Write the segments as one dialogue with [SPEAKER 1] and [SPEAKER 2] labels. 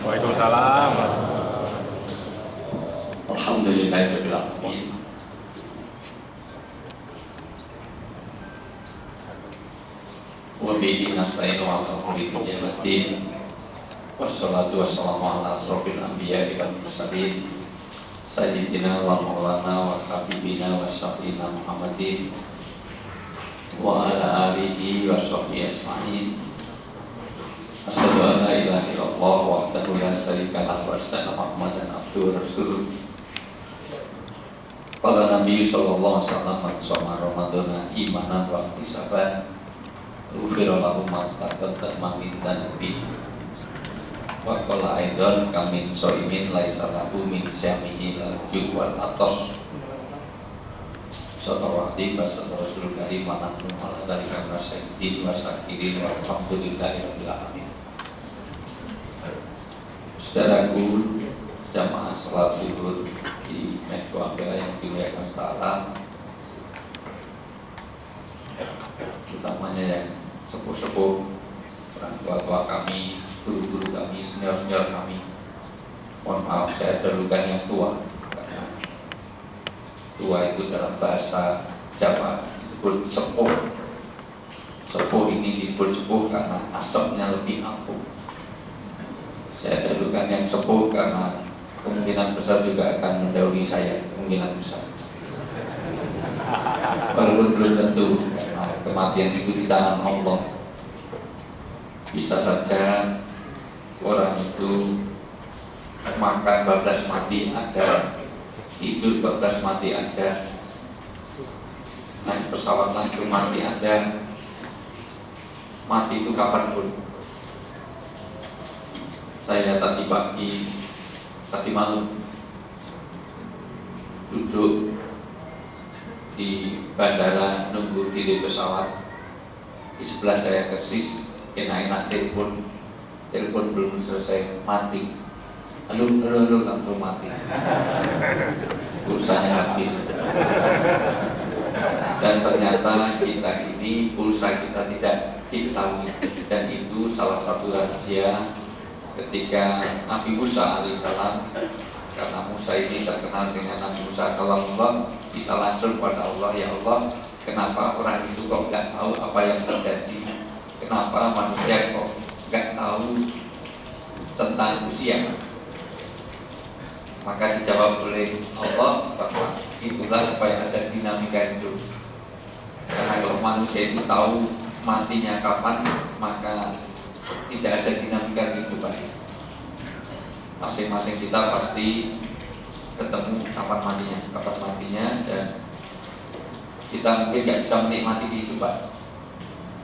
[SPEAKER 1] Waalaikumsalam.
[SPEAKER 2] Alhamdulillahirabbil alamin. Wa bihi nasta'inu ala umuri dunya waddin. Wassalatu wassalamu ala asrofil anbiya'i wal mursalin sayyidina wa maulana wa habibina wa syafiina Muhammadin wa ala alihi wa sahbihi ajma'in. Asyhadu an la ilaha illallah wahdahu la syarika lahu wa asyhadu anna Muhammadan abduhu wa rasuluh. Qala Nabi sallallahu alaihi wasallam man shoma ramadhana imanan wa ihtisaban ghufira lahu ma taqaddama min dhanbihi. Wa qala aidan kamin shaimin laisa lahu min syamihi laju wal atas. Sallallahu alaihi wasallam Rasul karim wa nahnu ala dzalika masyahidin wa syakirin walhamdulillahirabbil alamin. Saudaraku jamaah salat zuhur di Mekko Ampera yang dimuliakan Allah, utamanya yang sepuh-sepuh, orang tua-tua kami, guru-guru kami, senior-senior kami. Mohon maaf saya dahulukan yang tua, karena tua itu dalam bahasa Jawa disebut sepuh. Sepuh ini disebut sepuh karena asapnya lebih ampuh. Saya dahulukan yang sepuh karena kemungkinan besar juga akan mendahului saya, kemungkinan besar. Walaupun belum tentu, karena kematian itu di tangan Allah. Bisa saja orang itu makan 12 mati ada, tidur 12 mati ada, naik pesawat langsung mati ada. Mati itu kapanpun. Saya tadi malam duduk di bandara nunggu titik pesawat. Di sebelah saya persis enak-enak telepon belum selesai mati. Halo langsung mati. Pulsanya habis. Dan ternyata kita ini pulsa kita tidak diketahui, dan itu salah satu rahasia ketika Nabi Musa alaihissalam, karena Musa ini terkenal dengan Nabi Musa kalau Allah bisa langsung pada Allah, ya Allah, kenapa orang itu kok nggak tahu apa yang terjadi? Kenapa manusia kok nggak tahu tentang usia? Maka dijawab oleh Allah bahwa itulah supaya ada dinamika hidup. Karena kalau manusia itu tahu matinya kapan, maka tidak ada dinamika kehidupan. Masing-masing kita pasti ketemu kapan matinya, dan kita mungkin nggak bisa menikmati kehidupan.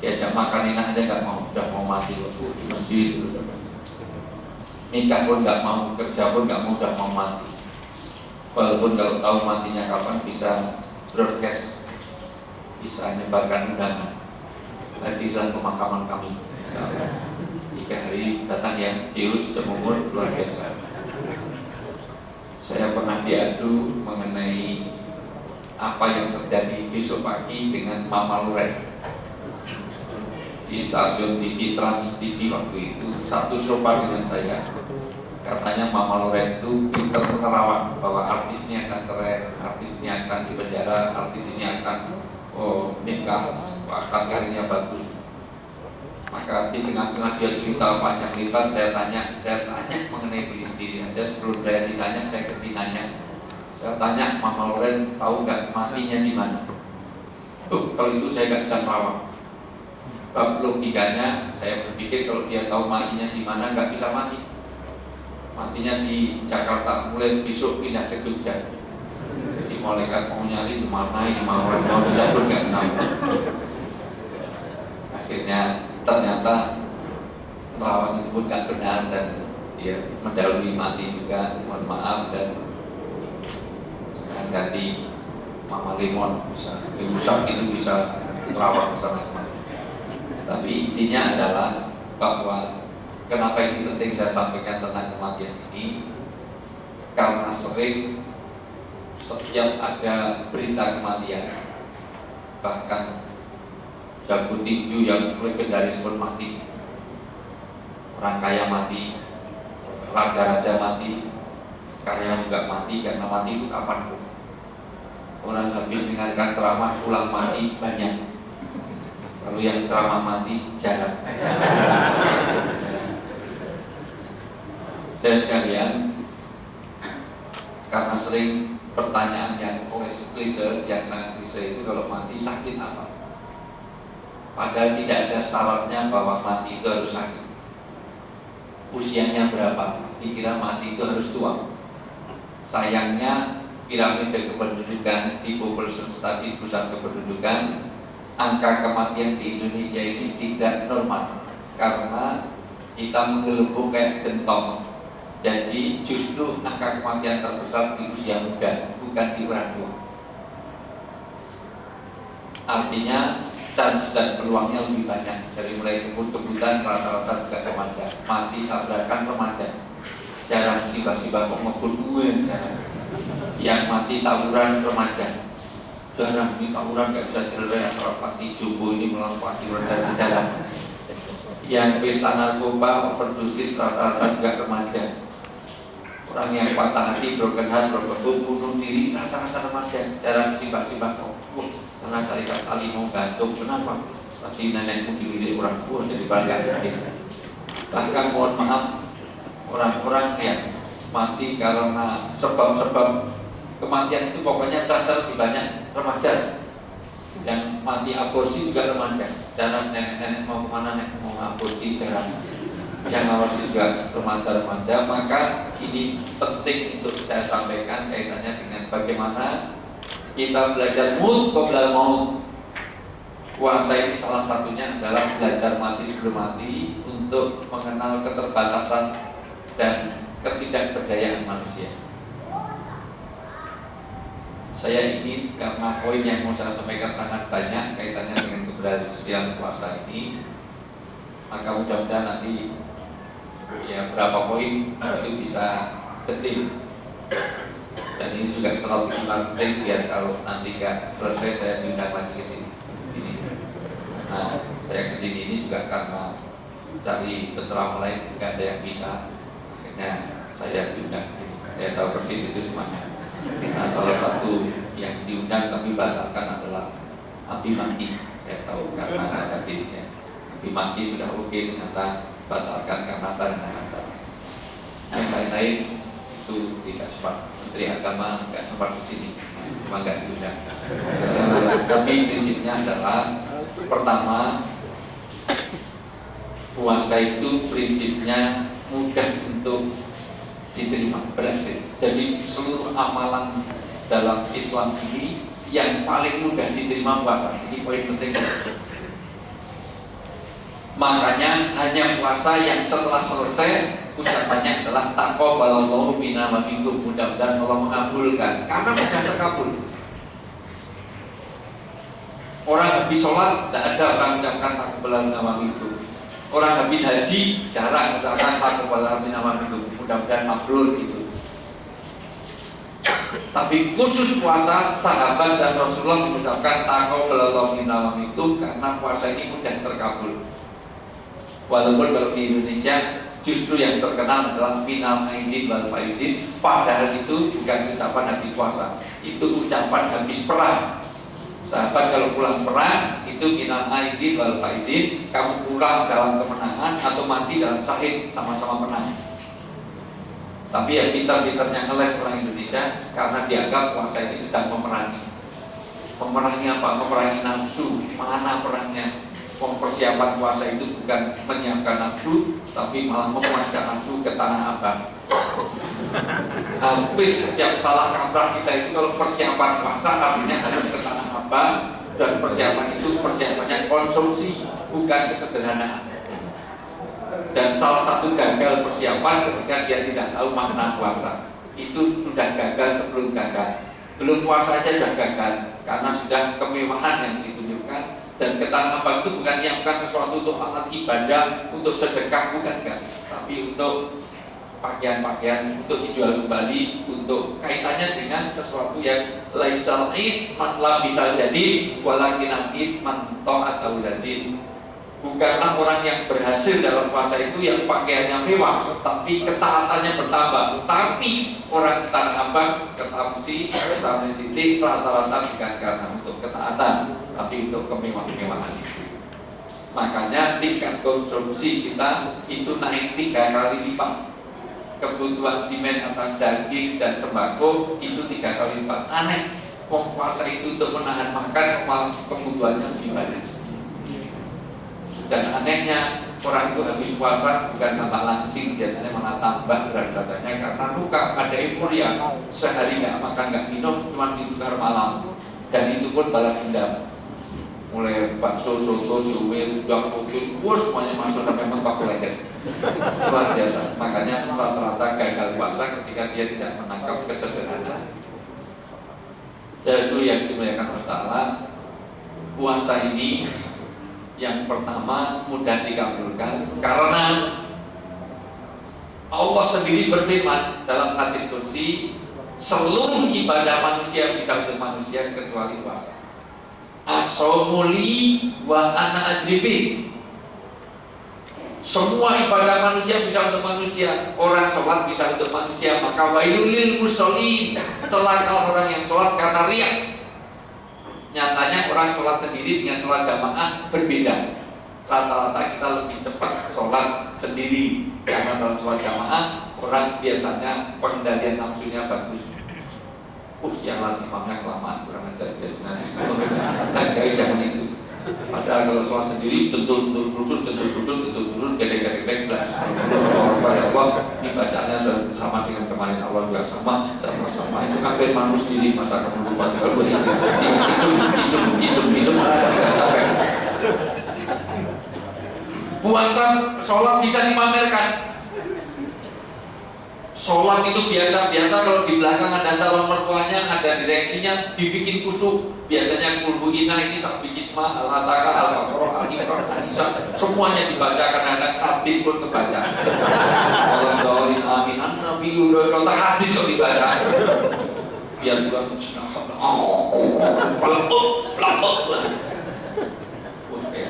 [SPEAKER 2] Diajak makan enak aja nggak mau, udah mau mati di masjid terus. Nikah pun nggak mau, kerja pun nggak mau, udah mau mati. Walaupun kalau tahu matinya kapan bisa broadcast, bisa menyebarkan undangan. Hadirlah pemakaman kami. 3 hari datang ya, Cius, Cemumur, luar biasa. Saya pernah diadu mengenai apa yang terjadi besok pagi dengan Mama Loren di stasiun TV Trans TV waktu itu. Satu sofa dengan saya. Katanya Mama Loren itu pinter menerawang bahwa artis ini akan cerai, artis ini akan dipenjara, artis ini akan nikah, akan karirnya bagus. Maka di tengah-tengah dia cerita panjang lebar, saya tanya mengenai diri sendiri aja. Sebelum saya ditanya, saya nanya. Saya tanya, Mama Loren tahu nggak matinya di mana? Kalau itu saya nggak bisa merawat. Bab logikanya, saya berpikir kalau dia tahu matinya di mana, nggak bisa mati. Matinya di Jakarta, mulai besok pindah ke Jogja. Jadi malaikat mau nyari di mana, ini mau dicabut nggak tahu. Akhirnya ternyata penerawang itu pun gak benar, dan dia mendahului mati juga. Mohon maaf, dan ganti Mama Limon bisa diusap, itu bisa terawang sama kemana. Tapi intinya adalah bahwa kenapa ini penting saya sampaikan tentang kematian ini, karena sering setiap ada berita kematian, bahkan jago tinju yang legendaris pun mati, orang kaya mati, raja-raja mati, karyawan juga mati, karena mati itu kapan pun. Orang habis dengarkan ceramah pulang mati banyak. Kalau yang ceramah mati jarang. Dan sekalian, karena sering pertanyaan yang klise, yang sangat klise itu, kalau mati sakit apa? Padahal tidak ada syaratnya bahwa mati itu harus sakit. Usianya berapa? Dikira mati itu harus tua. Sayangnya piramida kependudukan di Population Studies Pusat Kependudukan, angka kematian di Indonesia ini tidak normal karena kita menggelembung kayak gentong. Jadi justru angka kematian terbesar di usia muda, bukan di orang tua. Artinya chance dan peluangnya lebih banyak. Dari mulai kebut-kebutan rata-rata juga remaja, mati tabrakan remaja. Jarang sibah-sibah kok ngebut gue, jarang. Yang mati tawuran remaja, jarang. Ini tawuran gak bisa dilerai antara Pati Jumbo ini melawan Pati dari jalan. Yang pesta narkoba overdosis rata-rata juga remaja. Orang yang patah hati, broken heart, bunuh diri rata-rata remaja. Jarang sibah-sibah kok karena cari kali mau gantung. Kenapa? Tadi nenekmu dilirik orang tua dari balik mungkin. Bahkan mohon maaf, orang-orang yang mati karena sebab-sebab kematian itu pokoknya cara lebih banyak remaja. Yang mati aborsi juga remaja. Jarang nenek-nenek mau kemana, nek mau aborsi jarang. Yang aborsi juga remaja-remaja. Maka ini penting untuk saya sampaikan kaitannya dengan bagaimana kita belajar mut qoblal maut. Puasa ini salah satunya adalah belajar mati sebelum mati untuk mengenal keterbatasan dan ketidakberdayaan manusia. Saya ingin, karena poin yang mau saya sampaikan sangat banyak kaitannya dengan keberhasilan puasa ini, maka mudah-mudahan nanti ya berapa poin itu bisa detil. Dan ini juga strategi penting biar kalau nanti gak selesai saya diundang lagi ke sini. Nah, saya kesini ini juga karena cari penceramah lain gak ada yang bisa, akhirnya saya diundang ke sini. Saya tahu persis itu semuanya. Nah, salah satu yang diundang tapi batalkan adalah Abi Maki. Saya tahu karena ada dirinya. Abi Maki sudah oke, ternyata batalkan karena barengan acara. Yang lain-lain itu tidak sempat. Menteri Agama nggak sempat ke sini, cuma nggak diundang. Tapi prinsipnya adalah pertama, puasa itu prinsipnya mudah untuk diterima, berhasil. Jadi seluruh amalan dalam Islam ini yang paling mudah diterima puasa. Ini poin penting. Makanya hanya puasa yang setelah selesai ucapannya adalah taqabbalallahu minna wa minkum, mudah-mudahan Allah mengabulkan, karena mudah terkabul. Orang habis sholat tidak ada orang mengucapkan taqabbalallahu minna wa minkum. Orang habis haji jarang mengucapkan taqabbalallahu minna wa minkum, mudah-mudahan makbul itu. Tapi khusus puasa, sahabat dan Rasulullah mengucapkan taqabbalallahu minna wa minkum karena puasa ini mudah terkabul. Walaupun kalau di Indonesia justru yang terkenal adalah minal aidin wal faidin, padahal itu bukan ucapan habis puasa, itu ucapan habis perang. Sahabat kalau pulang perang itu minal aidin wal faidin, kamu pulang dalam kemenangan atau mati dalam syahid, sama-sama menang. Tapi yang pintar-pintarnya ngeles orang Indonesia karena dianggap puasa ini sedang memerangi. Memerangi apa? Memerangi nafsu. Mana perangnya? Persiapan puasa itu bukan menyiapkan nafsu, tapi malah memuaskan nafsu ke tanah abang. Hampir setiap salah kaprah kita itu kalau persiapan puasa artinya harus ke tanah abang, dan persiapan itu persiapannya konsumsi, bukan kesederhanaan. Dan salah satu gagal persiapan ketika dia tidak tahu makna puasa, itu sudah gagal sebelum gagal. Belum puasa saja sudah gagal karena sudah kemewahan yang ditunjukkan. Dan ke tanah abang itu bukan menyiapkan sesuatu untuk alat ibadah, untuk sedekah, bukan kan, tapi untuk pakaian-pakaian, untuk dijual kembali, untuk kaitannya dengan sesuatu yang laisal id man lam bisa jadi walakin id man ta'at atau rajin. bukanlah orang yang berhasil dalam puasa itu yang pakaiannya mewah, tapi ketaatannya bertambah. Tapi orang ke Tanah Abang, ke Tamsi, ke Taman Siti rata-rata bukan karena untuk ketaatan, tapi untuk kemewah-mewahan. Makanya tingkat konsumsi kita itu naik 3 kali lipat. Kebutuhan demand atas daging dan sembako itu 3 kali lipat. Aneh, puasa itu untuk menahan makan, malah kebutuhannya lebih banyak. Dan anehnya orang itu habis puasa bukan tambah langsing, biasanya malah tambah berat badannya karena luka, ada euforia. Sehari nggak makan nggak minum, cuma ditukar malam, dan itu pun balas dendam. Mulai bakso, soto, siomay, rujak, kukus, semuanya masuk sampai mentok leher. Luar biasa. Makanya rata-rata gagal puasa ketika dia tidak menangkap kesederhanaan. Jadi yang dimuliakan Allah Ta'ala, puasa ini yang pertama mudah dikabulkan karena Allah sendiri berfirman dalam hadis qudsi, seluruh ibadah manusia bisa untuk manusia kecuali puasa. As-shaumuli wa ana ajribi. Semua ibadah manusia bisa untuk manusia. Orang sholat bisa untuk manusia. Maka wailul lil musholin, celaka orang yang sholat karena riya. Nyatanya orang sholat sendiri dengan sholat jamaah berbeda. Rata-rata kita lebih cepat sholat sendiri, karena dalam sholat jamaah orang biasanya pengendalian nafsunya bagus. Yang lain imamnya kelamaan, kurang ajar biasanya. Nah, jangan itu. Padahal kalau sholat sendiri tentu gedek-gedek belas. Pada Allah ini bacaannya sama dengan kemarin, Allah juga sama. Itu kan firman sendiri, masa kamu lupa kalau hitung tidak capek. Puasa sholat bisa dipamerkan. Sholat itu biasa kalau di belakang ada calon mertuanya, ada direksinya, dibikin kusuk. Biasanya kulbuina ini Sabikisma, Al-Ataka, Al-Baqarah, Al-Imran, Al-Nisa, semuanya dibaca karena ada hadis pun kebaca. Allahumma amin, an-nabi yurayurata, hadis kok dibaca. Biar bulan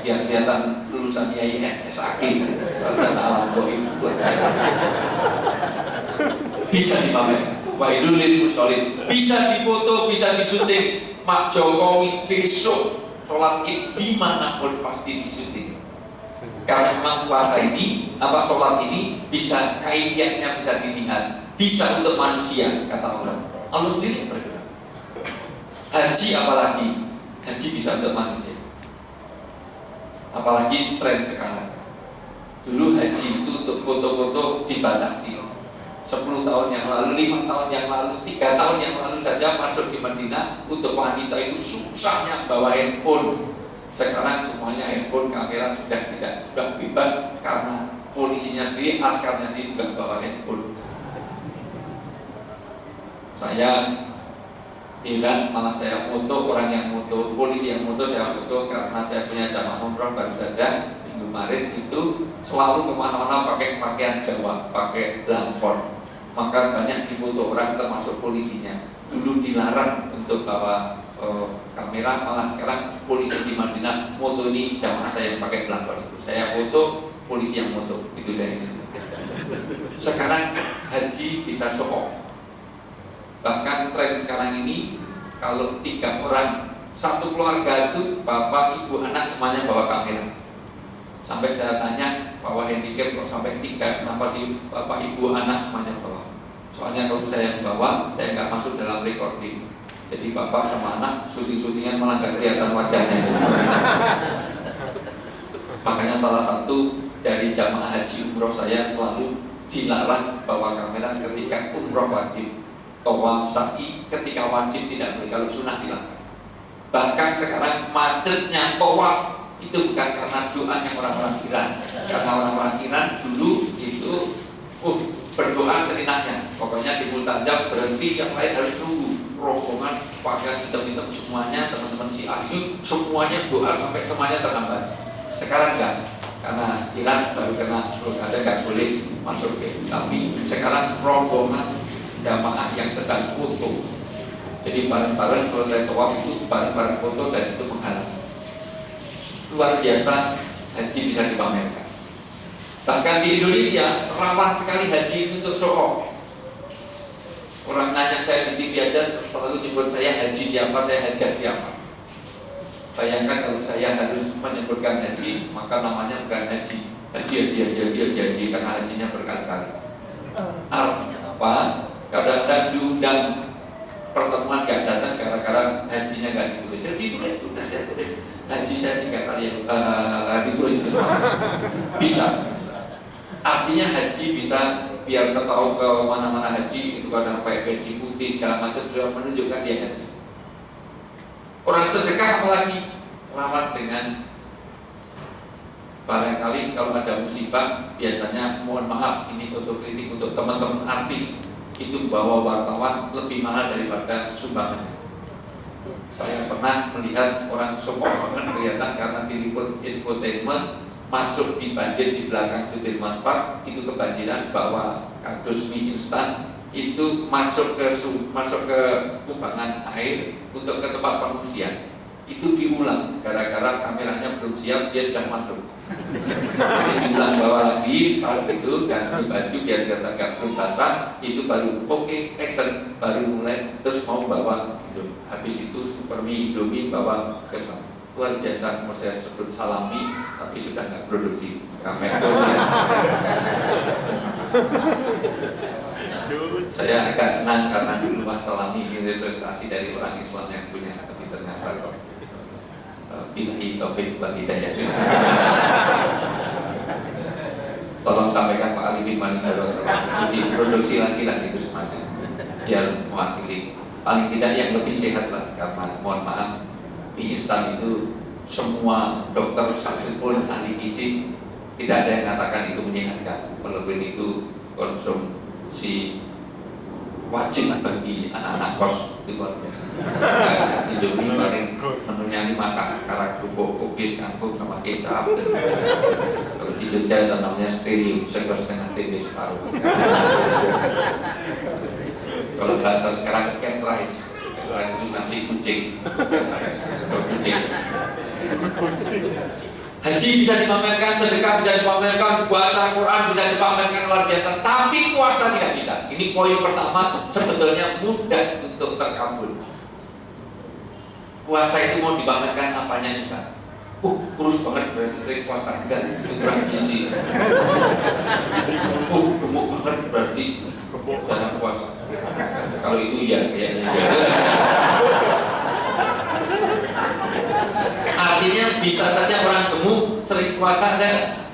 [SPEAKER 2] biar kelihatan lulusan IAIN, SAK, sarjana alam goib. Bisa dipamerkan. Wailul lil musholin, bisa difoto, bisa disyuting. Mak Jokowi besok sholat id dimanapun pasti disyuting. Karena memang puasa ini, sholat ini bisa kaifiatnya bisa dilihat, bisa untuk manusia, kata Allah. Allah sendiri bergerak. Haji apalagi, haji bisa untuk manusia. Apalagi tren sekarang. Dulu haji itu untuk foto-foto dibatasi. 10 tahun yang lalu, 5 tahun yang lalu, 3 tahun yang lalu saja masuk di Madinah untuk wanita itu susahnya bawa handphone. Sekarang semuanya handphone, kamera sudah bebas karena polisinya sendiri, askarnya sendiri juga bawa handphone. Saya heran, malah saya foto, orang yang foto, polisi yang foto saya foto karena saya punya jamaah umroh baru saja minggu kemarin itu selalu kemana-mana pakai pakaian Jawa, pakai lampon. Maka banyak difoto orang termasuk polisinya. Dulu dilarang untuk bawa kamera, malah sekarang polisi di Madinah foto ini jamaah saya yang pakai lampon itu. Saya foto, polisi yang foto, itu saya ini. Sekarang haji bisa show off. Bahkan tren sekarang ini kalau 3 orang satu keluarga itu bapak, ibu, anak semuanya bawa kamera. Sampai saya tanya, bawa handicap kok sampai 3, kenapa sih bapak, ibu, anak semuanya bawa? Soalnya kalau saya yang bawa, saya nggak masuk dalam recording. Jadi bapak sama anak syuting-syutingan malah nggak kelihatan wajahnya. Makanya salah satu dari jamaah haji umroh saya selalu dilarang bawa kamera ketika umroh wajib. Tawaf sa'i ketika wajib tidak boleh, kalau sunnah silakan. Bahkan sekarang macetnya tawaf itu bukan karena doanya orang-orang Iran, karena orang-orang Iran dulu itu berdoa seenaknya. Pokoknya di Multazam berhenti, yang lain harus nunggu. Rombongan pakaian hitam-hitam semuanya, teman-teman Syiah itu semuanya doa sampai semuanya terlambat. Sekarang enggak, karena Iran baru kena blokade, nggak boleh masuk ke. Tapi sekarang rombongan jamaah yang sedang foto. Jadi bareng-bareng selesai tawaf itu bareng-bareng foto dan itu menghalang. Luar biasa haji bisa dipamerkan. Bahkan di Indonesia rawan sekali haji itu untuk show off. Orang nanya saya di TV aja selalu nyebut saya haji siapa, saya hajat siapa. Bayangkan kalau saya harus menyebutkan haji, maka namanya bukan haji, haji, karena hajinya berkali-kali. Artinya apa? Kadang-kadang diundang pertemuan gak datang gara-gara hajinya gak ditulis. Ya ditulis, sudah saya tulis haji saya 3 kali yang ditulis itu semua. Bisa. Artinya haji bisa biar ketahui ke mana-mana haji itu kadang pakai peci putih segala macam sudah menunjukkan dia haji. Orang sedekah apalagi rawan dengan barangkali kalau ada musibah biasanya mohon maaf ini otokritik untuk teman-teman artis itu bawa wartawan lebih mahal daripada sumbangannya. Saya pernah melihat orang sombong banget kelihatan karena diliput infotainment masuk di banjir di belakang Sudirman Park itu kebanjiran bawa kardus mie instan itu masuk ke kubangan air untuk ke tempat pengungsian. Itu diulang gara-gara kameranya belum siap dia sudah masuk. Jadi diulang bawa lagi seperti itu ganti baju biar kata nggak perlu basah itu baru oke, action baru mulai terus mau bawa Indomie. Habis itu super mie Indomie bawa ke sana. Luar biasa, mau saya sebut salami tapi sudah nggak produksi kamera. Saya agak senang karena dulu salami ini representasi dari orang Islam yang punya tapi ternyata kok billahi taufik wal hidayah. Tolong sampaikan Pak Ali Firman uji produksi lagi lah itu semuanya biar mewakili paling tidak yang lebih sehat lah karena mohon maaf mie instan itu semua dokter satupun ahli gizi tidak ada yang mengatakan itu menyehatkan walaupun itu konsumsi wajib bagi anak-anak kos itu luar biasa. Indomie paling menunya 5 karak kerupuk, kubis, kangkung sama kecap. Kalau di Jogja namanya stereo, setengah TV separuh. Kalau bahasa sekarang cat rice, itu nasi kucing. Haji bisa dipamerkan, sedekah bisa dipamerkan, baca Quran bisa dipamerkan luar biasa. Tapi puasa tidak bisa. Ini poin pertama sebetulnya mudah untuk terkabul. Puasa itu mau dipamerkan apanya susah. Kurus banget berarti sering puasa enggak, itu kurang gizi. Gemuk banget berarti jangan puasa. Kalau itu ya kayaknya. Artinya bisa saja orang gemuk sering puasa dan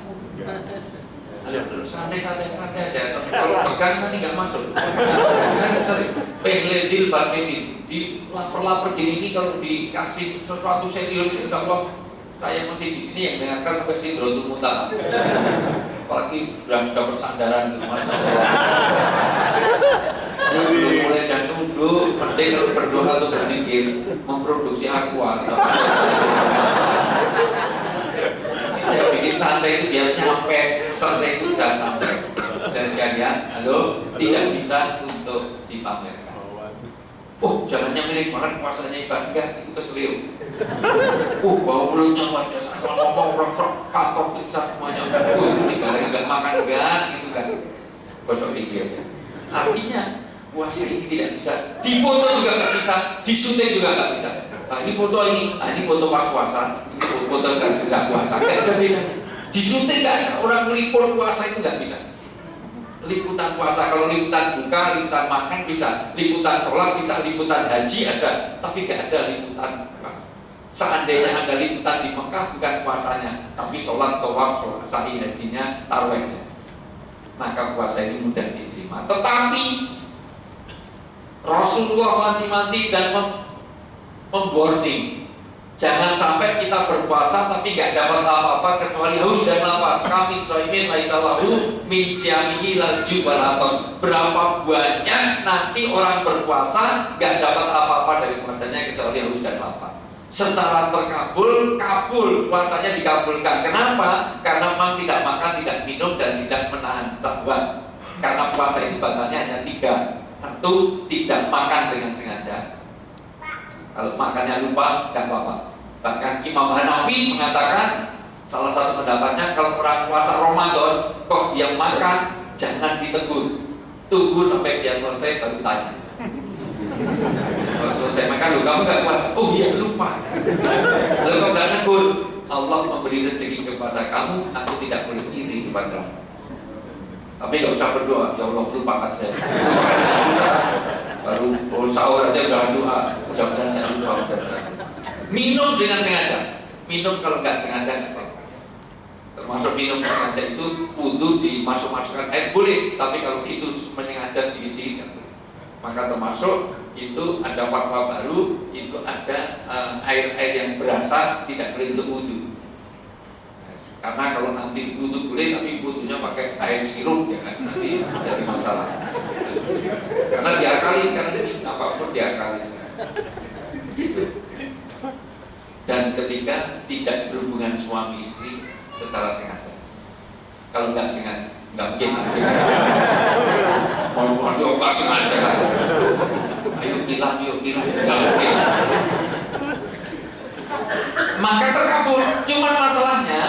[SPEAKER 2] santai aja. Kalau pegang nanti nggak masuk. Sorry. Pehledil badmedil di lapar gini ini kalau dikasih sesuatu serius, insya Allah saya masih di sini yang dengarkan sampai Sidratul Muntaha. Apalagi udah persandaran gitu Mas. Belum mulai dan tunduk, penting kalau berdoa atau berzikir memproduksi aqua. Ini saya bikin santai itu biar nyampe selesai itu sudah sampai. Dan sekalian, tidak bisa untuk dipamerkan. Jalannya mirip banget puasanya ibadah itu keselio. Bau mulutnya luar biasa, asal ngomong rongsok, patok, pizza semuanya. Itu 3 hari nggak makan enggak, gitu kan? Gosok gigi aja. Artinya puasa ini tidak bisa, difoto juga nggak bisa, disuting juga nggak bisa. Ini foto ini foto pas puasa, ini foto nggak puasa, nggak ada bedanya. Disuting nggak ada, orang meliput puasa itu nggak bisa. Liputan puasa, kalau liputan buka, liputan makan bisa, liputan sholat bisa, liputan haji ada, tapi nggak ada liputan puasa. Seandainya ada liputan di Mekah bukan puasanya, tapi sholat, tawaf, sholat, sa'i, hajinya, tarawihnya, maka puasa ini mudah diterima. Tetapi Rasulullah wanti-wanti dan memwarning, jangan sampai kita berpuasa tapi nggak dapat apa-apa kecuali haus dan lapar. Kami soimin laisalahu min syamihi laju walatos. Berapa banyak nanti orang berpuasa nggak dapat apa-apa dari puasanya kecuali haus dan lapar. Secara kabul puasanya dikabulkan. Kenapa? Karena memang tidak makan, tidak minum dan tidak menahan syahwat. Karena puasa itu batalnya hanya 3. 1, tidak makan dengan sengaja. Kalau makannya lupa, tidak apa-apa. Bahkan Imam Hanafi mengatakan Salah satu pendapatnya kalau orang puasa Ramadan kok dia makan, jangan ditegur, tunggu sampai dia selesai baru tanya. Kalau selesai makan, loh kamu gak puasa? Oh iya lupa. Lalu kamu gak negur, Allah memberi rezeki kepada kamu, aku tidak boleh iri kepadamu. Tapi gak usah berdoa, ya Allah lupakan saya. Baru sahur aja udah doa, mudah-mudahan saya lupa. Minum dengan sengaja. Minum kalau nggak sengaja nggak apa-apa. Termasuk minum sengaja itu wudu dimasuk-masukkan air boleh, tapi kalau itu menyengaja sedikit-sedikit nggak boleh. Maka termasuk itu ada fatwa baru, itu ada air-air yang berasa tidak boleh untuk wudu. Karena kalau nanti wudu boleh, tapi wudunya pakai air sirup ya kan, nanti jadi masalah. Karena diakali sekarang ini apapun diakali sekarang. Gitu. Dan ketika tidak berhubungan suami istri secara sengaja. Kalau nggak sengaja, nggak mungkin. Mau nggak sengaja. Ayo bilang, nggak mungkin. Maka terkabul. Cuman masalahnya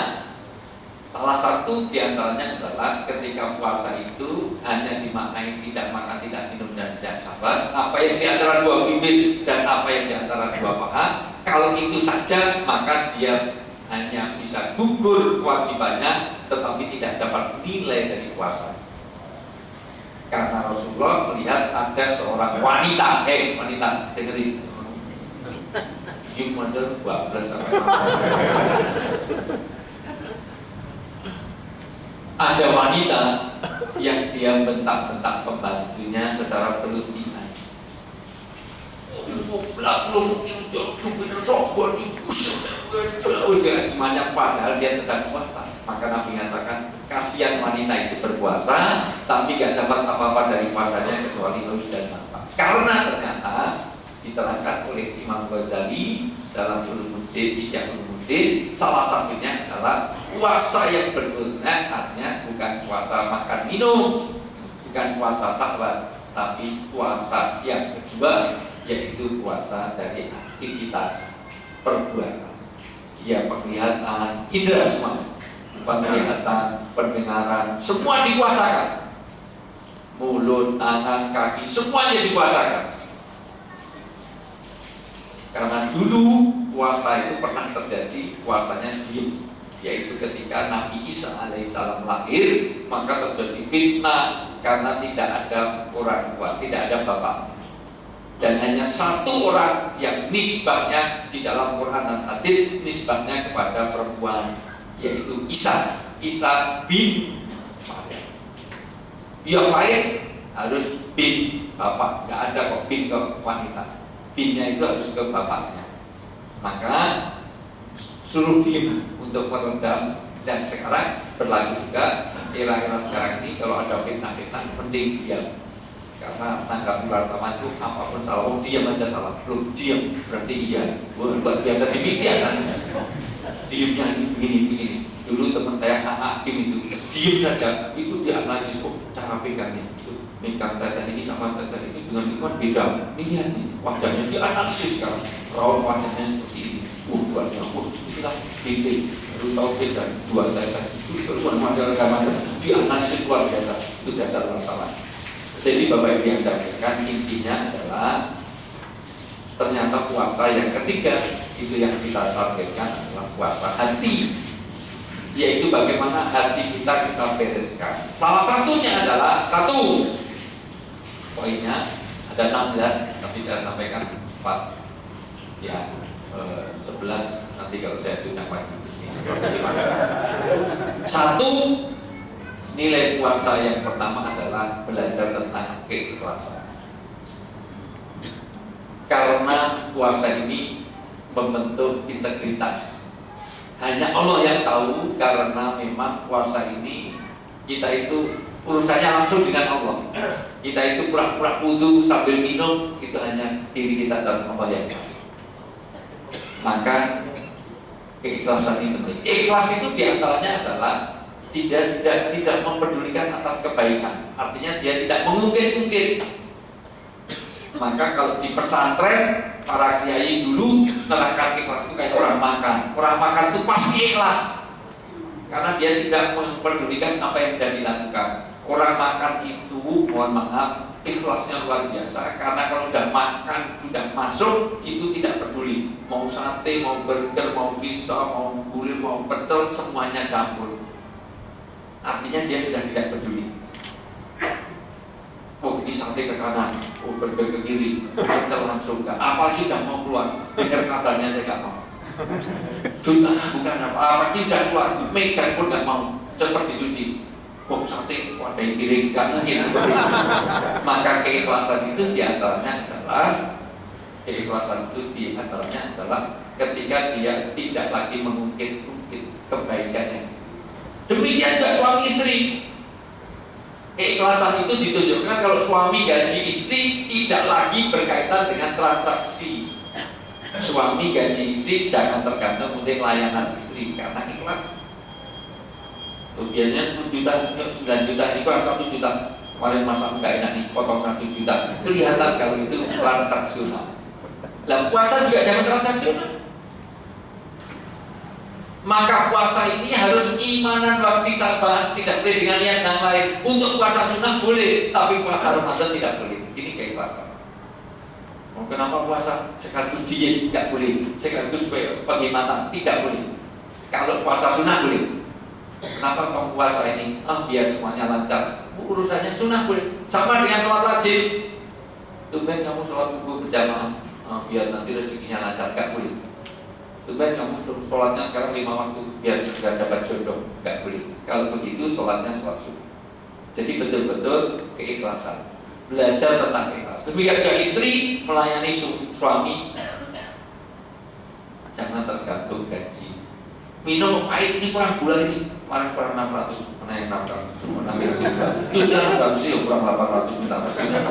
[SPEAKER 2] salah satu diantaranya adalah ketika puasa itu hanya dimaknai tidak makan, tidak minum, dan tidak sabar. Apa yang diantara dua bibir dan apa yang diantara dua paha, kalau itu saja maka dia hanya bisa gugur kewajibannya, tetapi tidak dapat nilai dari puasa. Karena Rasulullah melihat ada seorang wanita, wanita dengerin, Yum model 12 sampai ada wanita yang dia bentak-bentak pembantunya secara berlebihan. Semuanya padahal dia sedang puasa. Maka Nabi mengatakan kasihan wanita itu berpuasa, tapi gak dapat apa-apa dari puasanya kecuali haus dan lapar. Karena ternyata diterangkan oleh Imam Ghazali dalam Ulumuddin, salah satunya adalah puasa yang benar artinya bukan puasa makan minum, bukan puasa syahwat, tapi puasa yang kedua yaitu puasa dari aktivitas perbuatan. Ya, penglihatan, indera semua, penglihatan, pendengaran, semua dikuasakan. Mulut, tangan, kaki, semuanya dikuasakan. Karena dulu puasa itu pernah terjadi puasanya diam, yaitu ketika Nabi Isa alaihissalam lahir, maka terjadi fitnah karena tidak ada orang tua, tidak ada bapaknya, dan hanya satu orang yang nisbahnya di dalam Quran dan hadis nisbahnya kepada perempuan, yaitu Isa bin Maryam. Yang lain harus bin bapak, nggak ada kok bin ke wanita. Binnya itu harus ke bapaknya. Maka suruh diam untuk meredam. Dan sekarang berlaku juga era-era sekarang ini, kalau ada fitnah-fitnah penting diam. Karena tanggapi wartawan itu apapun salah, oh diam aja salah, belum diam berarti iya. Buat biasa demikian kan? Diamnya ini begini. Dulu teman saya Hakim itu diam saja, itu dianalisis kok cara pegangnya. Megang dada ini sama dada ini dengan iman beda. Ini lihat nih, wajahnya dianalisis sekarang. Raut wajahnya seperti ini. Buatnya, kita titik. Baru tahu beda dua dada. Itu keluar wajah rekaman. Dianalisis luar biasa. Itu dasar wartawan. Jadi Bapak Ibu yang saya katakan, intinya adalah ternyata puasa yang ketiga itu yang kita targetkan adalah puasa hati. Yaitu bagaimana hati kita bereskan. Salah satunya adalah satu. Poinnya ada 16, tapi saya sampaikan 4 ya, 11 nanti kalau saya tunjuk lagi. Satu, nilai puasa yang pertama adalah belajar tentang keikhlasan. Karena puasa ini membentuk integritas. Hanya Allah yang tahu, karena memang puasa ini kita itu urusannya langsung dengan Allah. Kita itu pura-pura wudu sambil minum, itu hanya diri kita dan Allah yang tahu. Maka keikhlasan ini penting. Ikhlas itu diantaranya adalah tidak mempedulikan atas kebaikan. Artinya dia tidak mengungkit-ungkit. Maka kalau di pesantren para kiai dulu menerangkan ikhlas itu kayak orang makan. Orang makan itu pasti ikhlas. karena dia tidak mempedulikan apa yang sudah dilakukan. Orang makan itu, mohon maaf, ikhlasnya luar biasa, karena kalau sudah makan, sudah masuk, itu tidak peduli mau sate, mau burger, mau pizza, mau gulai, mau pecel, semuanya campur. Artinya dia sudah tidak peduli. Oh ini sate ke kanan, oh burger ke kiri, pecel langsung enggak, apalagi sudah mau keluar, dengar kabarnya saya enggak mau. Bukan apa, tidak keluar, megang pun enggak mau, cepat dicuci. Oh sate, wadah piring, enggak mungkin seperti itu. Maka keikhlasan itu diantaranya adalah ketika dia tidak lagi mengungkit-ungkit kebaikannya. Demikian juga suami istri. Keikhlasan itu ditunjukkan kalau suami gaji istri tidak lagi berkaitan dengan transaksi. Suami gaji istri jangan tergantung untuk layanan istri karena ikhlas. Tuh, biasanya 10 juta, 9 juta, ini kurang 1 juta. Kemarin masa nggak enak nih, potong 1 juta. Kelihatan kalau itu transaksional. Lah puasa juga jangan transaksional. Maka puasa ini harus imanan wahtisaban, tidak boleh dengan niat yang lain. Untuk puasa sunnah boleh, tapi puasa Ramadan tidak boleh. Ini keikhlasan. Oh, kenapa puasa sekaligus diet? Tidak boleh. Sekaligus penghematan? Tidak boleh. Kalau puasa sunnah boleh. Kenapa kamu puasa ini? Biar semuanya lancar. Urusannya sunnah boleh. Sama dengan sholat wajib. Tumben kamu sholat subuh berjamaah. Biar nanti rezekinya lancar. Tidak boleh. Tumben kamu sholatnya sekarang 5 waktu. Biar segera dapat jodoh. Tidak boleh. Kalau begitu sholatnya sholat subuh. Jadi betul-betul keikhlasan. Belajar tentang ikhlas. Demikian juga istri melayani suami. Jangan tergantung gaji. Minum pahit ini kurang gula ini. Kurang 600, mana yang 600 semua nanti harus itu jangan nggak bisa kurang 800 minta bersihnya.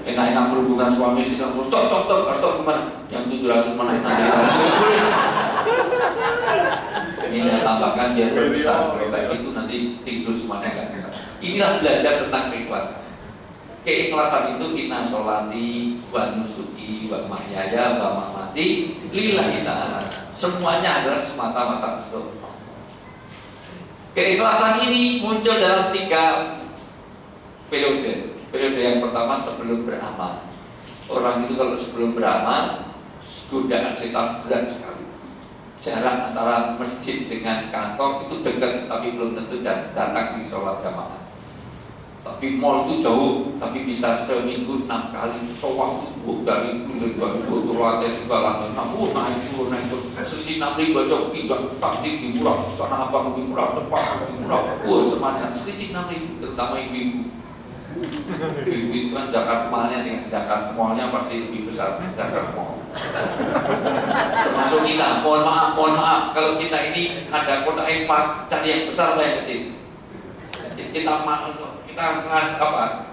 [SPEAKER 2] Enak-enak berhubungan suami istri kan terus stop gimana? Yang 700 mana nanti boleh. Ini saya tambahkan biar berbesar. Kalau kayak itu nanti tidur semuanya nggak bisa. Inilah belajar tentang keikhlasan. Keikhlasan itu inna sholati wa nusuki wa mahyaya wa mamati lillahi ta'ala. Semuanya adalah semata-mata untuk Allah. Keikhlasan ini muncul dalam 3 periode. Periode yang pertama sebelum beramal. Orang itu kalau sebelum beramal, godaan setan berat sekali. Jarak antara masjid dengan kantor itu dekat, tapi belum tentu datang di sholat jamaah. Tapi mall itu jauh, tapi bisa seminggu 6 kali tawaf dari lantai 3 lantai 6, naik turun sesi 6.000 aja pindah taksi lebih murah, karena apa lebih murah, cepat lebih murah, semuanya selisih 6.000, terutama ibu-ibu. Ibu itu kan zakat malnya dengan zakat mallnya pasti lebih besar zakat mall. Termasuk kita, mohon maaf, kalau kita ini ada kotak infak, cari yang besar atau yang kecil.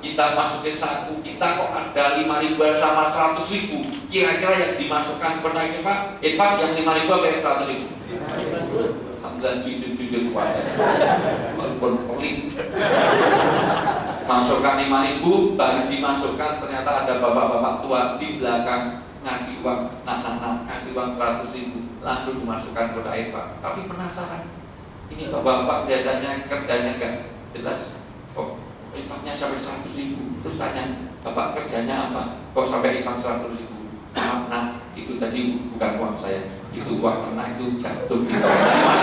[SPEAKER 2] Kita masukin saku, kita kok ada 5.000 sama 100.000. Kira-kira yang dimasukkan kotak infak yang 5.000 apa yang 100.000? Alhamdulillah jujur puasa. Walaupun pelit. Masukkan 5.000 baru dimasukkan, ternyata ada bapak-bapak tua di belakang ngasih uang, ngasih uang 100.000, langsung dimasukkan kotak infak. Tapi penasaran, ini bapak-bapak kelihatannya kerjanya enggak jelas. Kok infaknya sampai 100.000? Terus tanya, bapak kerjanya apa? Kok sampai infak 100.000? Maaf, itu tadi bukan uang saya, itu uang anak itu jatuh di bawah mas.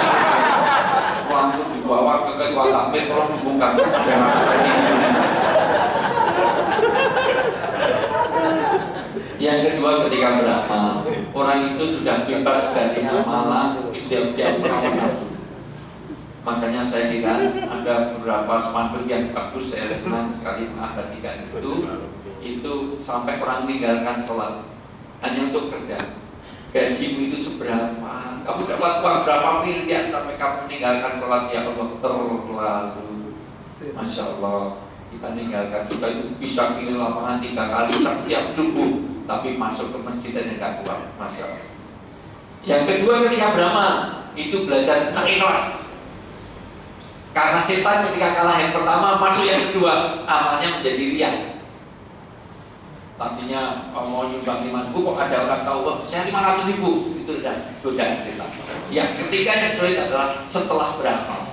[SPEAKER 2] Langsung dibawa ke ketua takmir, tolong dibongkar, ada ratusan ribu. Yang kedua, ketika beramal, orang itu sudah bebas dari amalan, tidak melawan nafsu. Makanya saya kira ada beberapa spanduk yang bagus, saya senang sekali mengabadikan itu sampai orang meninggalkan sholat hanya untuk kerja. Gajimu itu seberapa? Kamu dapat uang berapa miliar sampai kamu meninggalkan sholat? Ya Allah, terlalu. Masya Allah, kita meninggalkan kita itu bisa pilih lapangan 3 kali setiap subuh, tapi masuk ke masjid dan tidak kuat. Masya Allah. Yang kedua, ketika beramal itu belajar tentang ikhlas. Karena setan ketika kalah yang pertama, masuk yang kedua, amalnya menjadi riya. Tadinya mau nyumbang 5.000 kok ada orang tahu kok saya 500.000, itu udah godaan setan. Yang ketiga yang sulit adalah setelah beramal.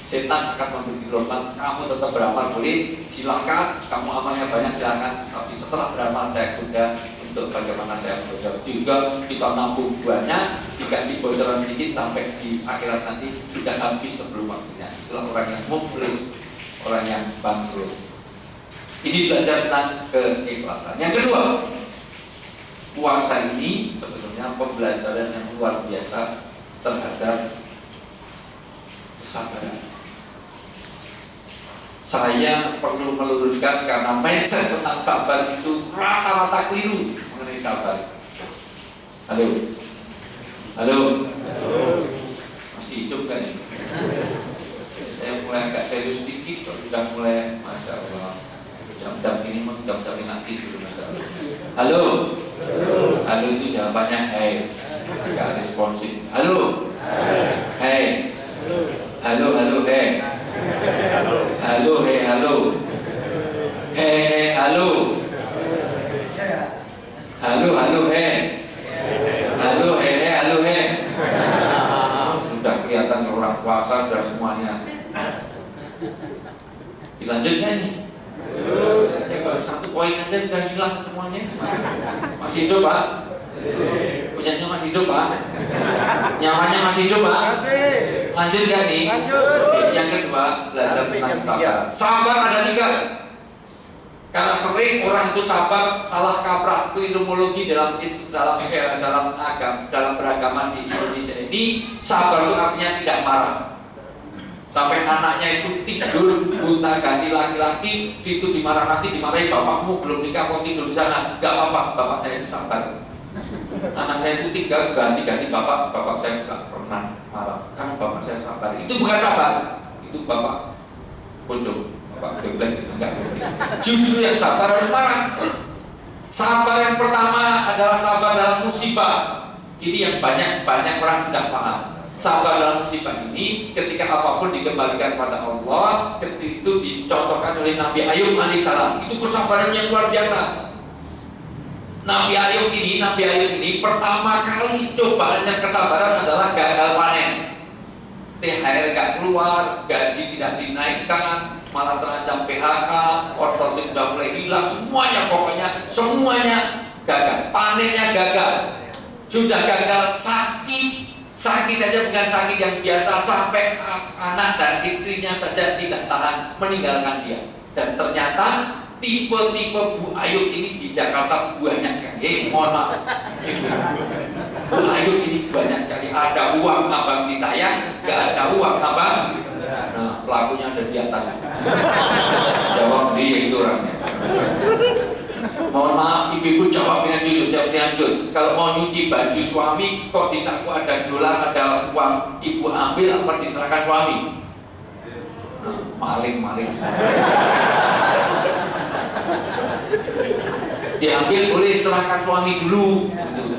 [SPEAKER 2] Setan akan memberi gelombang, kamu tetap beramal boleh, silakan, kamu amalnya banyak silakan, tapi setelah beramal saya goda untuk bagaimana saya bocor. Juga kita nabung buahnya, dikasih bocoran sedikit sampai di akhirat nanti sudah habis sebelum waktunya. Itulah orang yang muflis, orang yang bangkrut. Ini belajar tentang keikhlasan. Yang kedua, puasa ini sebetulnya pembelajaran yang luar biasa terhadap kesabaran. Saya perlu meluruskan karena mindset tentang sabar itu rata-rata keliru mengenai sabar. Halo, halo, masih hidup kan ini? Saya mulai agak serius sedikit, sudah mulai, masya Allah. Jam-jam ini mau jam-jam nanti dulu masalah. Halo, halo itu jawabannya hey, agak responsif. Halo, hey, halo, halo, hey, halo, hey, halo, hey, hey, halo, halo, halo, hey, halo, hey, hey, halo, hey. Sudah kelihatan orang puasa sudah semuanya. Dilanjutnya nih. Ya baru 1 poin aja sudah hilang semuanya. Masih hidup Pak? Punyanya masih hidup Pak? Nyamannya masih hidup Pak? Lanjut gak nih? Yang kedua, belajar tentang sabar. Sabar ada 3. Karena sering orang itu sabar salah kaprah, keliruologi dalam beragama di Indonesia ini. Sabar itu artinya tidak marah. Sampai anaknya itu tidur buta ganti laki-laki, itu dimarahi, bapakmu belum nikah kok tidur di sana. Gak apa-apa, bapak saya itu sabar. Anak saya itu 3 ganti bapak saya gak pernah marah karena bapak saya sabar. Itu bukan sabar, itu bapak bocor, bapak geblek itu enggak. Justru yang sabar harus marah. Sabar yang pertama adalah sabar dalam musibah. Ini yang banyak orang sudah paham. Sabar dalam musibah ini ketika apapun dikembalikan pada Allah, ketika itu dicontohkan oleh Nabi Ayub alaihissalam. Itu kesabaran yang luar biasa. Nabi Ayub ini pertama kali cobaannya kesabaran adalah gagal panen. THR gak keluar, gaji tidak dinaikkan, malah terancam PHK, outsourcing sudah mulai hilang, semuanya gagal. Panennya gagal, sudah gagal, sakit saja bukan sakit yang biasa, sampai anak dan istrinya saja tidak tahan meninggalkan dia. Dan ternyata tipe-tipe Bu Ayub ini di Jakarta banyak sekali. Mohon maaf, Ibu. Bu Ayub ini banyak sekali. Ada uang abang disayang, gak ada uang abang. Nah, pelakunya ada di atas. Jawab dia itu orangnya. Mohon maaf, ibu-ibu jawab dengan jujur. Kalau mau nyuci baju suami, kok di saku ada dolar, ada uang, ibu ambil apa diserahkan suami? Nah, maling. Diambil boleh, serahkan suami dulu.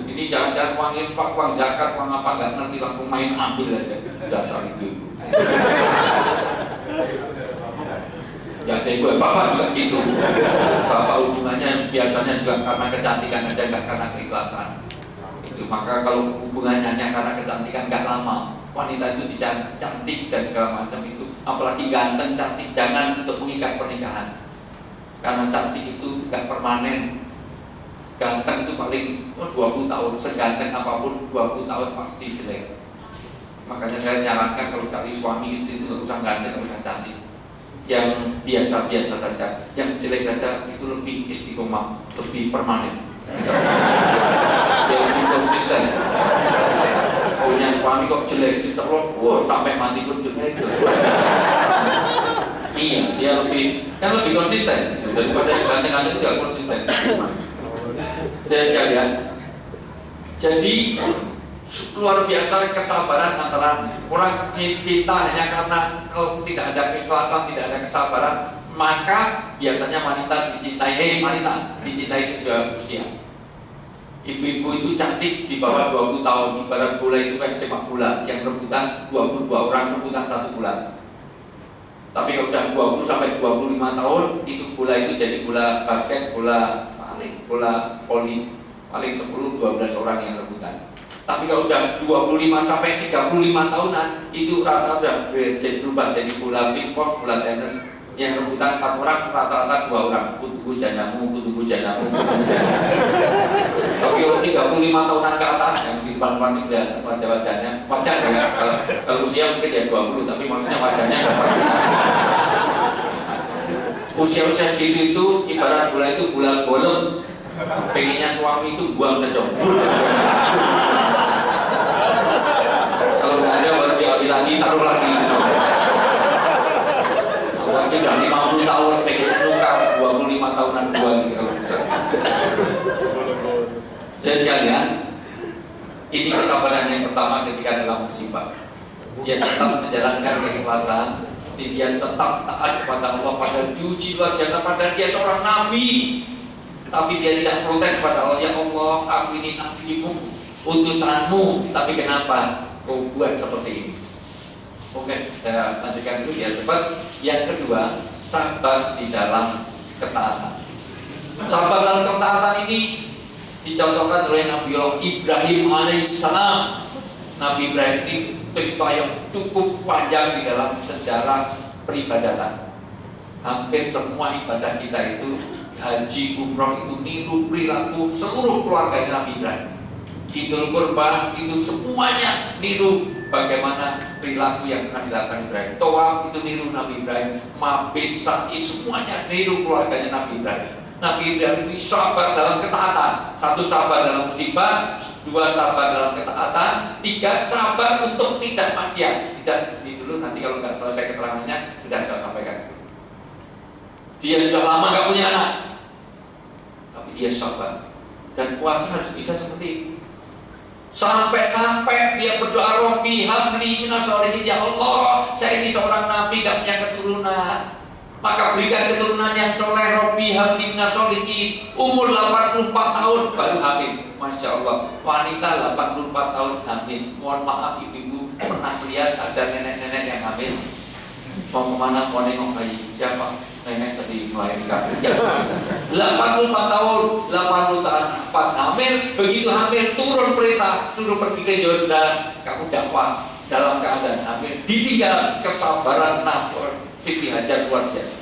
[SPEAKER 2] Ini jangan-jangan uang infak, uang zakat, uang apa nggak ngerti, langsung main ambil aja. Dasar ibu. Ya ibu, bapak juga gitu. Bapak hubungannya biasanya juga karena kecantikan aja, nggak karena keikhlasan. Itu maka kalau hubungannya hanya karena kecantikan nggak lama. Wanita itu cantik dan segala macam itu, apalagi ganteng cantik, jangan untuk mengikat pernikahan. Karena cantik itu nggak permanen. Ganteng itu paling 20 tahun, seganteng apapun 20 tahun pasti jelek. Makanya saya nyarankan kalau cari suami istri itu nggak usah ganteng, nggak usah cantik. Yang biasa-biasa saja, yang jelek saja itu lebih istiqomah, lebih permanen. Yang lebih konsisten. Punya suami kok jelek, insya Allah, sampai mati pun jelek. Iya, dia lebih konsisten daripada yang ganteng-ganteng tidak konsisten. Jadi sekalian, jadi luar biasa kesabaran antara orang cinta hanya karena kalau tidak ada keikhlasan, tidak ada kesabaran, maka biasanya wanita dicintai, dicintai sesuai usia. Ibu-ibu itu cantik di bawah 20 tahun, ibarat bola itu kayak sepak bola yang rebutan 22 orang rebutan 1 bulan. Tapi kalau udah 20 sampai 25 tahun itu bola itu jadi bola basket, bola paling bola voli paling 10-12 orang yang rebutan. Tapi kalau udah 25 sampai 35 tahunan itu rata-rata berubah jadi bola pingpong, bola tenis yang rebutan 4 orang, rata-rata 2 orang. Kutuku janamu. Tapi kalau 35 tahunan ke atas yang di depan-depan ini kelihatan wajah-wajahnya, wajah ya. Kalau usia mungkin ya 20, tapi maksudnya wajahnya dapat. Usia-usia segitu itu ibarat bola itu bola golem. Pengennya suami itu buang saja. Kalau nggak ada baru diambil lagi, taruh lagi. Awalnya udah 50 tahun pengen menukar 25 tahunan buang kalau bisa. Saya sekalian, ini kesabaran yang pertama ketika dalam musibah. Dia tetap menjalankan keikhlasan, dia tetap taat kepada Allah, padahal diuji luar biasa, padahal dia seorang nabi. Tapi dia tidak protes kepada Allah, ya Allah, aku ini nabimu, utusanmu, tapi kenapa kau buat seperti ini? Oke, saya lanjutkan dulu ya cepat. Yang kedua, sabar di dalam ketaatan. Sabar dalam ketaatan ini dicontohkan oleh Nabi Ibrahim alaihissalam. Nabi Ibrahim ini cerita yang cukup panjang di dalam sejarah peribadatan. Hampir semua ibadah kita itu, haji, umroh itu niru perilaku seluruh keluarga Nabi Ibrahim. Idul Kurban itu semuanya niru bagaimana perilaku yang pernah dilakukan Ibrahim. Tawaf itu niru Nabi Ibrahim. Mabit, sa'i semuanya niru keluarganya Nabi Ibrahim. Nabi Ibrahim ini sabar dalam ketaatan. 1 sabar dalam musibah, 2 sabar dalam ketaatan, 3 sabar untuk tidak maksiat. Tidak ini dulu, nanti kalau nggak selesai keterangannya sudah saya sampaikan. Dia sudah lama nggak punya anak, tapi dia sabar. Dan puasa harus bisa seperti itu. Sampai dia berdoa, Robbi habli minas sholihin, ya Allah, saya ini seorang nabi gak punya keturunan, maka berikan keturunan yang soleh. Robbi habli minas sholihin. Umur 84 tahun baru hamil. Masya Allah, wanita 84 tahun hamil. Mohon maaf ibu-ibu, pernah melihat ada nenek-nenek yang hamil? Mau kemana, mau nengok bayi? Siapa? Nenek tadi melahirkan. 84 tahun, 80 tahun hamil. Begitu hamil turun perintah, suruh pergi ke Yordan, kamu dakwah dalam keadaan hamil. Ditinggal, kesabaran nafur Siti Hajar luar biasa.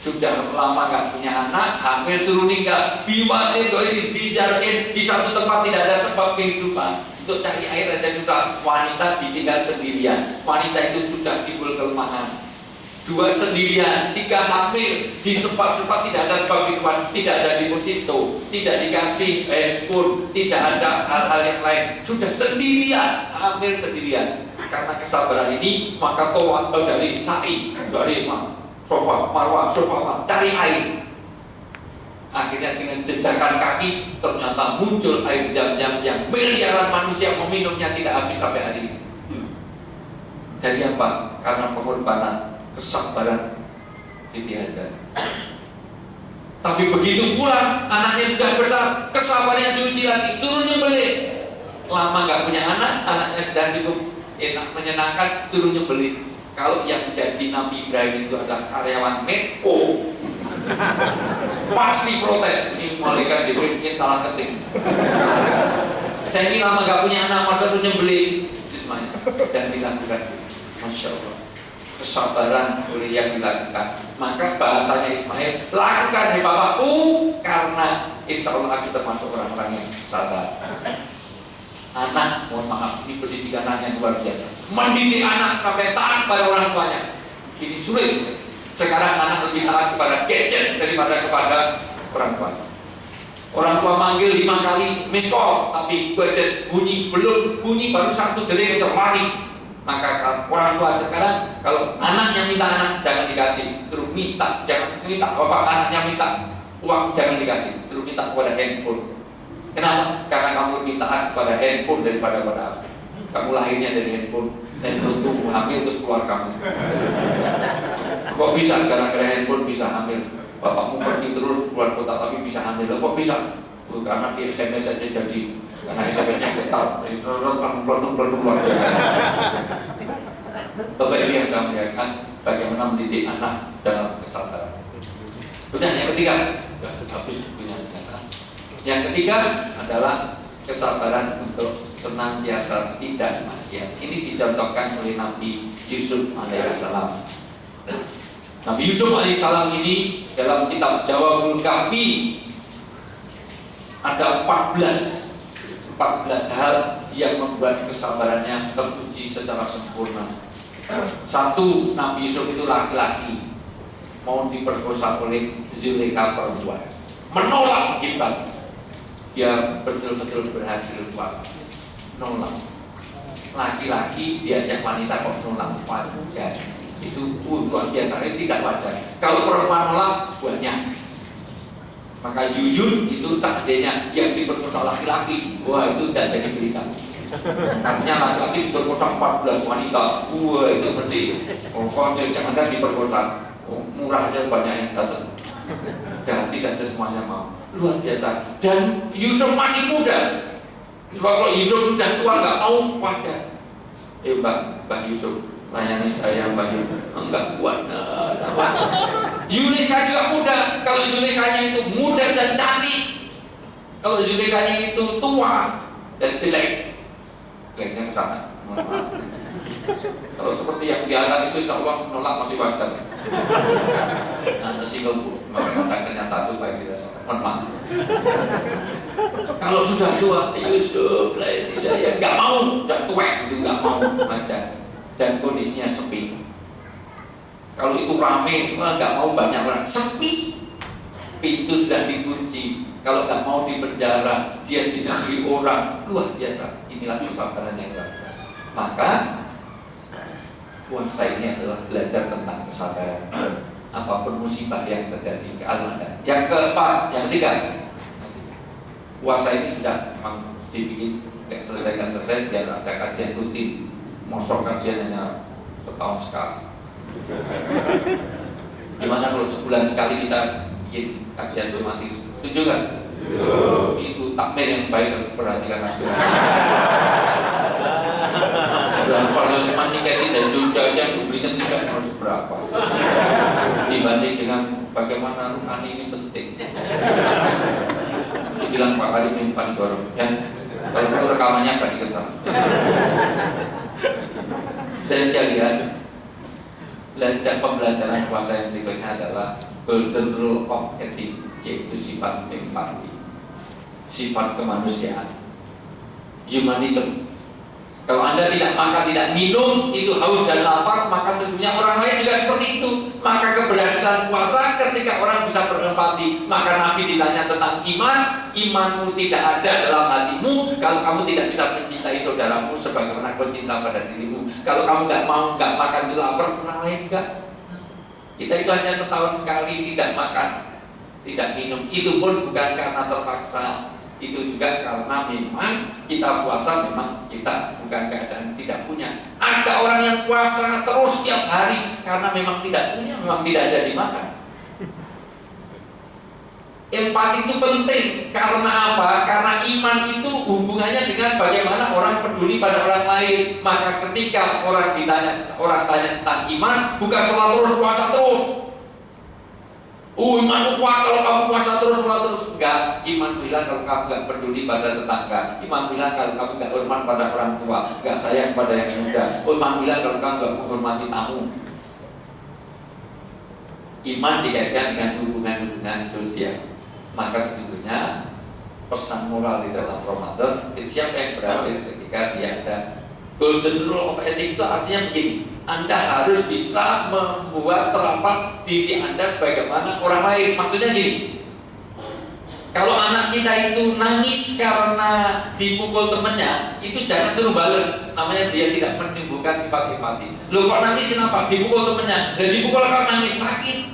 [SPEAKER 2] Sudah lama nggak punya anak, hamil suruh nikah. Biwatin doi dijarkin di satu tempat, tidak ada sebab kehidupan. Untuk cari air aja susah. Wanita ditinggal sendirian. Wanita itu sudah simbol kelemahan. 2 sendirian, 3 hamil, di tempat-tempat tidak ada sebab kehidupan, tidak ada deposito, tidak dikasih handphone, tidak ada hal-hal yang lain. Sudah sendirian, hamil sendirian. Karena kesabaran ini, maka tawaf dari sa'i, dari sofa, marwah, sofa, cari air. Akhirnya dengan jejakan kaki ternyata muncul air Zam-Zam yang miliaran manusia meminumnya tidak habis sampai hari ini. Dari apa? Karena pengorbanan, kesabaran Siti Hajar. Tapi begitu pulang, anaknya sudah besar, kesabarannya diuji lagi, suruh nyebelin. Lama nggak punya anak, anaknya sudah cukup enak menyenangkan, suruh nyebelin. Kalau yang jadi Nabi Ibrahim itu adalah karyawan Medco, pasti protes. Ini malaikat Jibril mungkin salah ketik. Saya ini lama nggak punya anak, masa suruh nyebelin? Itu semuanya dan dilakukan. Masya Allah, kesabaran oleh yang dilakukan. Maka bahasanya Ismail, lakukan ya bapakku, karena insya Allah aku termasuk orang-orang yang sabar. Anak, mohon maaf, ini pendidikan anak yang luar biasa. Mendidik anak sampai taat pada orang tuanya, ini sulit. Sekarang anak lebih taat kepada gadget daripada kepada orang tua. Orang tua manggil 5 kali miss call, tapi gadget bunyi, belum bunyi baru 1 detik aja lari. Maka orang tua sekarang kalau anaknya minta anak jangan dikasih, terus minta, jangan minta bapak anaknya minta uang jangan dikasih, terus minta kepada handphone. Kenapa? Karena kamu lebih taat kepada handphone daripada pada aku. Kamu lahirnya dari handphone tubuh hamil terus keluar kamu. Kok bisa gara-gara handphone bisa hamil? Bapakmu pergi terus keluar kota tapi bisa hamil. Kok bisa? Karena di SMS aja jadi. Karena SMS-nya getar, peluk luar biasa. Bapak ini yang saya melihatkan bagaimana mendidik anak dalam kesabaran. Udah yang ketiga, sudah habis punya ternyata. Yang ketiga adalah kesabaran untuk senantiasa tidak maksiat. Ini dicontohkan oleh Nabi Yusuf alaihissalam. Nabi Yusuf alaihissalam ini dalam kitab Jawabul Kahfi ada 14 hal yang membuat kesabarannya teruji secara sempurna. Satu, Nabi Yusuf itu laki-laki mau diperkosa oleh Zulaikha perempuan, menolak hebat. Dia betul-betul berhasil kuat nolak. Laki-laki diajak wanita kok nolak, wajar. Itu luar biasa, itu tidak wajar. Kalau perempuan nolak banyak. Maka Yuyun itu seandainya yang diperkosa laki-laki, wah itu tidak jadi berita. Artinya laki-laki diperkosa 14 wanita, wah itu mesti kok jangan diperkosa. Murah aja banyak yang datang. Gratis saja semuanya mau. Luar biasa. Dan Yusuf masih muda. Sebab kalau Yusuf sudah tua nggak mau, wajar. Mbak Yusuf, layani saya Mbak Yusuf. Enggak kuat, wajar. Zulaikha juga muda. Kalau Zulaikhanya itu muda dan cantik, kalau Zulaikhanya itu tua dan jelek, jeleknya ke sana. Kalau seperti yang di atas itu insya Allah menolak masih wajar. Nanti sih kalau kenyataan itu baik dirasakan. Maaf. Kalau sudah tua, Yusuf, layani saya nggak mau, udah tua itu nggak mau wajar. Dan kondisinya sepi. Kalau itu rame, nggak mau banyak orang. Sepi, pintu sudah dikunci. Kalau nggak mau di penjara, dia dinamai orang. Luar biasa. Inilah kesabaran yang luar biasa. Maka puasa ini adalah belajar tentang kesabaran. Apapun musibah yang terjadi ke Anda. Yang keempat, yang ketiga, puasa ini sudah memang dibikin nggak selesai biar ada kajian rutin. Mosok kajian hanya setahun sekali. Gimana kalau sebulan sekali kita bikin kajian tematis? Setuju kan? Itu takmir yang baik harus perhatikan aspirasi. Dan kalau cuma nikahin dan Jogja aja diberikan tiket harus berapa? Dibanding dengan bagaimana ruhani ini penting. Dibilang Pak Arifin Pandoro, ya. Kalau perlu rekamannya kasih ke sana. Saya sekalian, pembelajaran puasa yang berikutnya adalah golden rule of ethics, yaitu sifat empati, sifat kemanusiaan, humanism. Kalau Anda tidak makan, tidak minum, itu haus dan lapar, maka sesungguhnya orang lain juga seperti itu. Maka keberhasilan puasa ketika orang bisa berempati. Maka Nabi ditanya tentang iman, imanmu tidak ada dalam hatimu kalau kamu tidak bisa mencintai saudaramu sebagaimana kau cinta pada dirimu. Kalau kamu nggak mau, nggak makan, itu lapar, orang lain juga. Kita itu hanya setahun sekali tidak makan, tidak minum. Itu pun bukan karena terpaksa. Itu juga karena memang kita puasa, memang kita bukan keadaan tidak punya. Ada orang yang puasa terus setiap hari karena memang tidak punya, memang tidak ada dimakan. Empati itu penting karena apa? Karena iman itu hubungannya dengan bagaimana orang peduli pada orang lain. Maka ketika orang tanya tentang iman, bukan sholat terus, puasa terus. Iman kuat kalau kamu puasa terus, sholat terus. Enggak, iman bilang kalau kamu enggak peduli pada tetangga. Iman bilang kalau kamu enggak hormat pada orang tua, enggak sayang pada yang muda. Iman bilang kalau kamu enggak menghormati tamu. Iman dikaitkan dengan hubungan-hubungan sosial. Maka sesungguhnya pesan moral di dalam Ramadan, siapa yang berhasil ketika dia ada golden rule of ethics, itu artinya begini. Anda harus bisa membuat terapat diri Anda sebagaimana orang lain. Maksudnya gini, kalau anak kita itu nangis karena dipukul temannya, itu jangan suruh balas. Namanya dia tidak menimbulkan sifat empati. Loh kok nangis kenapa? Dipukul temannya. Dan dipukul kalau nangis sakit.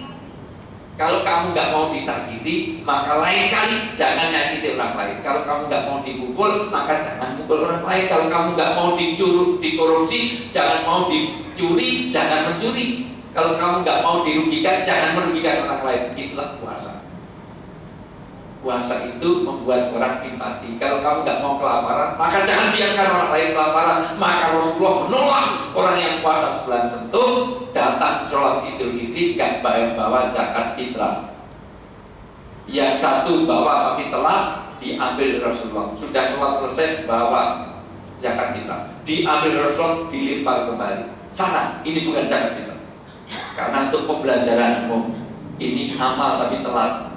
[SPEAKER 2] Kalau kamu nggak mau disakiti, maka lain kali jangan nyakiti orang lain. Kalau kamu nggak mau dipukul, maka jangan pukul orang lain. Kalau kamu nggak mau dikorupsi, jangan mau dicuri, jangan mencuri. Kalau kamu nggak mau dirugikan, jangan merugikan orang lain. Itulah puasa. Puasa itu membuat orang empati. Kalau kamu nggak mau kelaparan, maka jangan biarkan orang lain kelaparan. Maka Rasulullah menolak orang yang puasa sebulan sentuh, datang sholat Idul Fitri nggak bawa zakat fitrah. Yang satu bawa tapi telat, diambil Rasulullah. Sudah sholat selesai, bawa zakat fitrah, diambil Rasulullah, dilimpah kembali. Sana, ini bukan zakat fitrah. Karena untuk pembelajaran umum, ini amal tapi telat.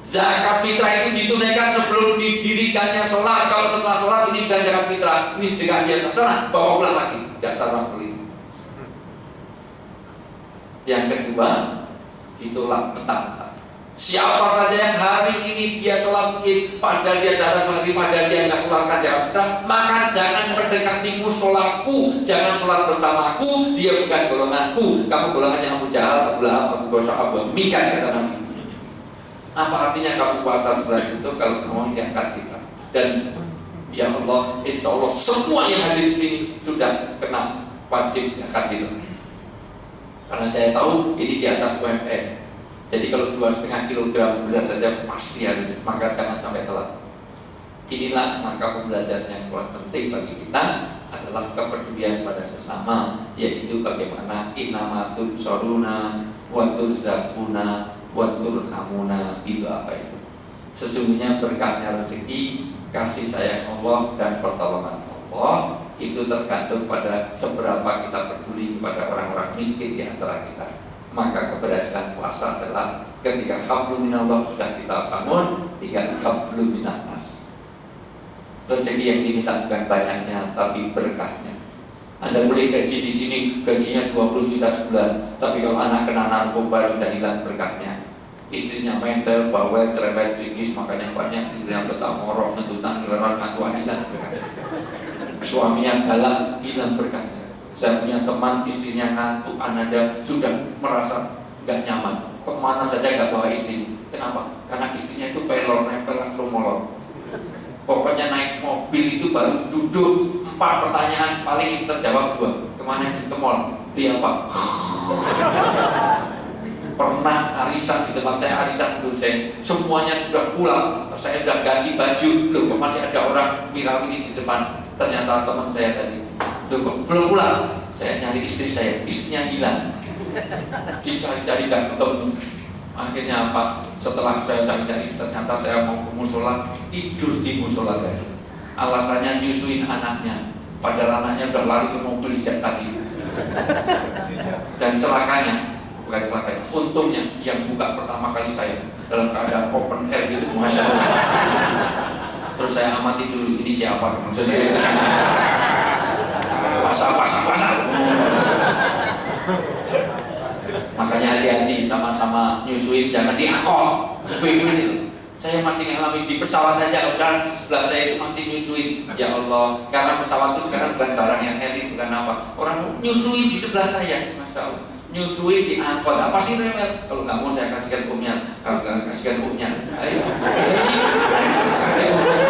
[SPEAKER 2] Zakat fitrah itu ditunaikan sebelum didirikannya sholat. Kalau setelah sholat, ini bukan zakat fitrah, ini sedekah biasa. Sana, bawa pulang lagi. Dasar orang pelit. Yang kedua, ditolak mentah-mentah. Siapa saja yang hari ini dia sholat id, padahal dia datang sholat id, padahal dia nggak keluarkan zakat fitrah, maka jangan mendekati musholaku, jangan sholat bersamaku. Dia bukan golonganku. Kamu golongannya Abu Jahal, Abu Lahab, Abu Gosok, Abu Mikan, kata Nabi. Apa artinya kamu puasa sebelah itu kalau kamu diangkat kita? Dan ya Allah, insya Allah semua yang hadir di sini sudah kena wajib zakat itu. Karena saya tahu ini di atas UMR. Jadi kalau 2,5 kilogram beras saja pasti harus, maka jangan sampai telat. Inilah maka pembelajaran yang paling penting bagi kita adalah kepedulian pada sesama, yaitu bagaimana innamatun soruna wa turzaquna wa turhamuna. Itu apa itu? Sesungguhnya berkahnya rezeki, kasih sayang Allah dan pertolongan Allah itu tergantung pada seberapa kita peduli kepada orang-orang miskin di antara kita. Maka keberhasilan puasa adalah ketika hablum minallah sudah kita bangun, tinggal hablum minannas. Rezeki yang diminta bukan banyaknya, tapi berkahnya. Anda boleh gaji di sini, gajinya 20 juta sebulan, tapi kalau anak kena narkoba sudah hilang berkahnya. Istrinya mental, bawel, cerewet, trigis, makanya banyak, istrinya betah, morok, nentutan, ngelerang, ngatuan, hilang berkahnya. Suaminya galak, hilang berkahnya. Saya punya teman, istrinya ngantuk, aja sudah merasa nggak nyaman. Kemana saja nggak bawa istri. Kenapa? Karena istrinya itu pelor, nempel langsung molor. Pokoknya naik mobil itu baru duduk 4 pertanyaan paling terjawab 2. Kemana ini? Ke mall. Dia apa? Pernah arisan di tempat saya, arisan dosen, semuanya sudah pulang, saya sudah ganti baju, loh kok masih ada orang pirawiri di depan. Ternyata teman saya tadi, loh kok belum pulang? Saya nyari istri saya, istrinya hilang, dicari-cari nggak ketemu. Akhirnya apa? Setelah saya cari-cari, ternyata saya mau ke musola, tidur di musola saya. Alasannya nyusuin anaknya, padahal anaknya udah lari ke mobil sejak tadi. Dan celakanya, bukan celakanya, untungnya yang buka pertama kali saya dalam keadaan open air gitu, masya Allah. Terus saya amati dulu, ini siapa? Maksud saya, puasa. Makanya hati-hati sama-sama nyusuin, jangan diangkot. Ibu-ibu ini, saya masih ngalamin di pesawat aja, dan sebelah saya itu masih nyusuin. Ya Allah, karena pesawat itu sekarang bukan barang yang elit, bukan apa. Orang nyusuin di sebelah saya, masya Allah. Nyusuin di angkot, apa sih remel? Kalau nggak mau saya kasihkan umnya, kalau nggak kasihkan umnya, ayo, kasih umnya.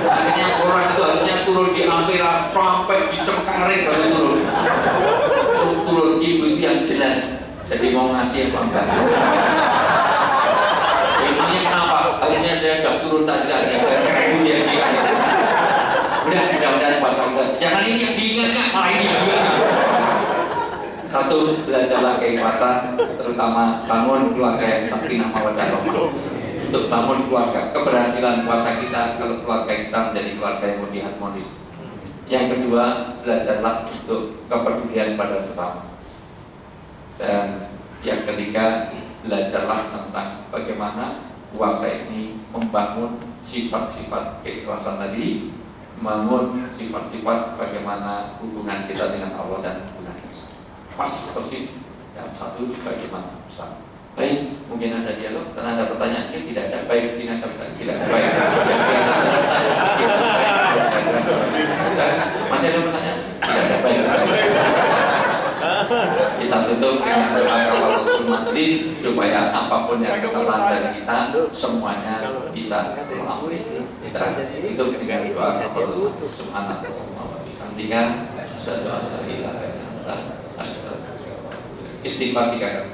[SPEAKER 2] Akhirnya orang itu harusnya turun di Ampera sampai di Cengkareng baru turun. Terus turun ibu itu yang jelas, jadi mau ngasih apa enggak? Emangnya kenapa? Harusnya saya sudah turun tadi, gara-gara dunia jika. Mudah-mudahan puasa kita. Jangan ini yang diingatkan, malah ini yang diingatkan. Satu, belajarlah keikhlasan, terutama bangun keluarga yang sakinah mawaddah warahmah. Untuk bangun keluarga, keberhasilan puasa kita kalau keluarga kita menjadi keluarga yang lebih harmonis. Yang kedua, belajarlah untuk kepedulian pada sesama. Dan yang ketiga, belajarlah tentang bagaimana puasa ini membangun sifat-sifat keikhlasan tadi, membangun sifat-sifat bagaimana hubungan kita dengan Allah dan hubungan kita. Pas persis jam 1 bagaimana bersama. Baik, mungkin ada dialog, karena ada pertanyaan, ini tidak ada. Baik, sini ada pertanyaan, tidak ada. Baik, yang di atas ada pertanyaan, tidak ada. Baik, masih ada pertanyaan? Tidak ada. Baik. Kita tutup dengan doa kafaratul majlis supaya apapun yang kesalahan dari kita semuanya bisa diampuni. Kita tutup dengan doa kafaratul majlis. Subhanallah wa bihamdika, asyhadu an la ilaha illa anta, astaghfiruka wa atubu ilaik. Istighfar 3 kali.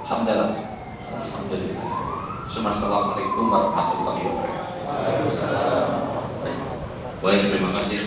[SPEAKER 2] Alhamdulillah. Alhamdulillah. Assalamualaikum warahmatullahi wabarakatuh. Baik, terima kasih.